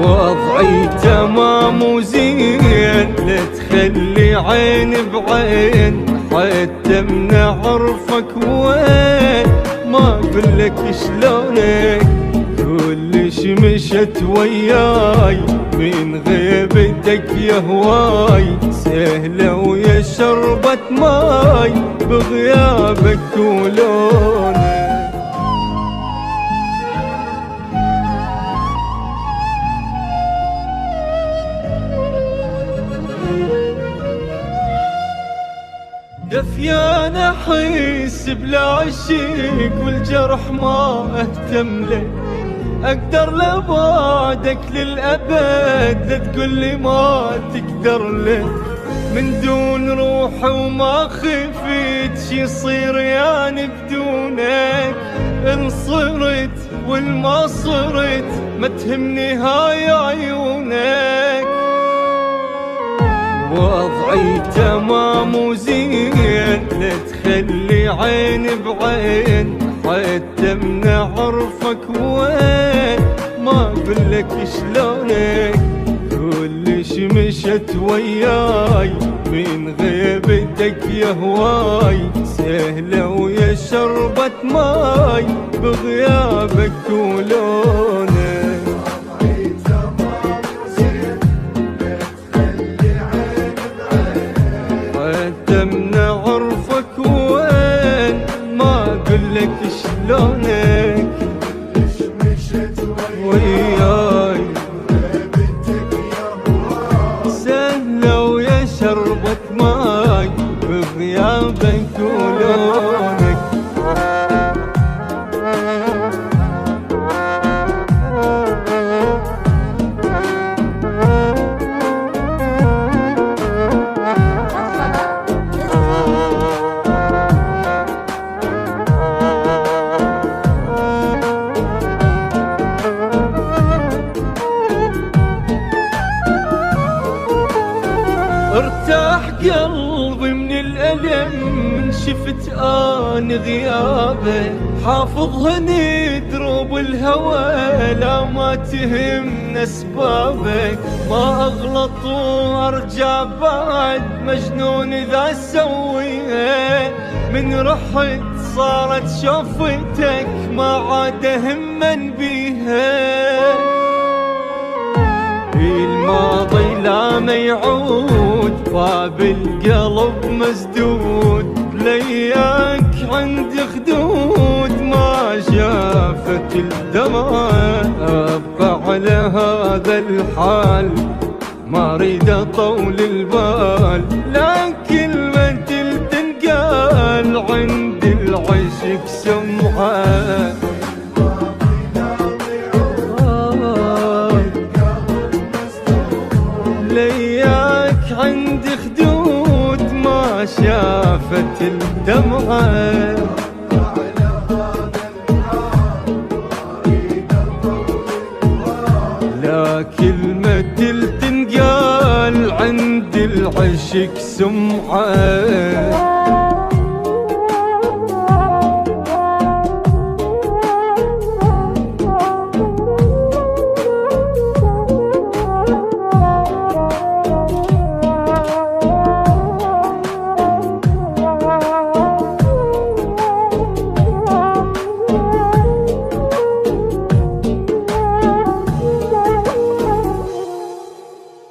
وضعي تمام وزين، لا تخلي عين بعين حتى من اعرفك وين. ما اقولك شلونك كلش مشت وياي من غيبتك يا هواي، سهلة ويا شربة ماي بغيابك ولونك. دفيان احس بلا شيك والجرح ما اهتم له، اقدر لبعدك للابد لا تقولي ما تقدر له. من دون روحي وما خفيت شي يصير يعني بدونك، ان صرت والما صرت ما تهمني هاي عيونك. وضعي تمام وزين، لا تخلي عين بعين حتى من اعرفك وين. ما اقولك شلونك كلش مشت وياي من غيبتك يا هواي، سهلة ويا شربة ماي بغيابك ولونك. من اعرفك وين، ما اقولك شلونك مشت وياي سهلة ويا شربة ماي بغيابك ولونك. ارتاح قلبي من الألم من شفت آن غيابه، حافظهني دروب الهوى لا ما تهم أسبابك. ما أغلط وأرجع بعد مجنون إذا سويها، من رحت صارت شوفتك ما عاد همن بيها. الماضي لا ما يعود باب القلب مسدود، لياك عند خدود ما شافت الدمع. ابقى على هذا الحال ما اريد اطول البال، لكن ما تنقال عند العشق سمعه. لياك عند خدود ما شافت الدمعة، لكن ما تنقال عند العشق سمعة.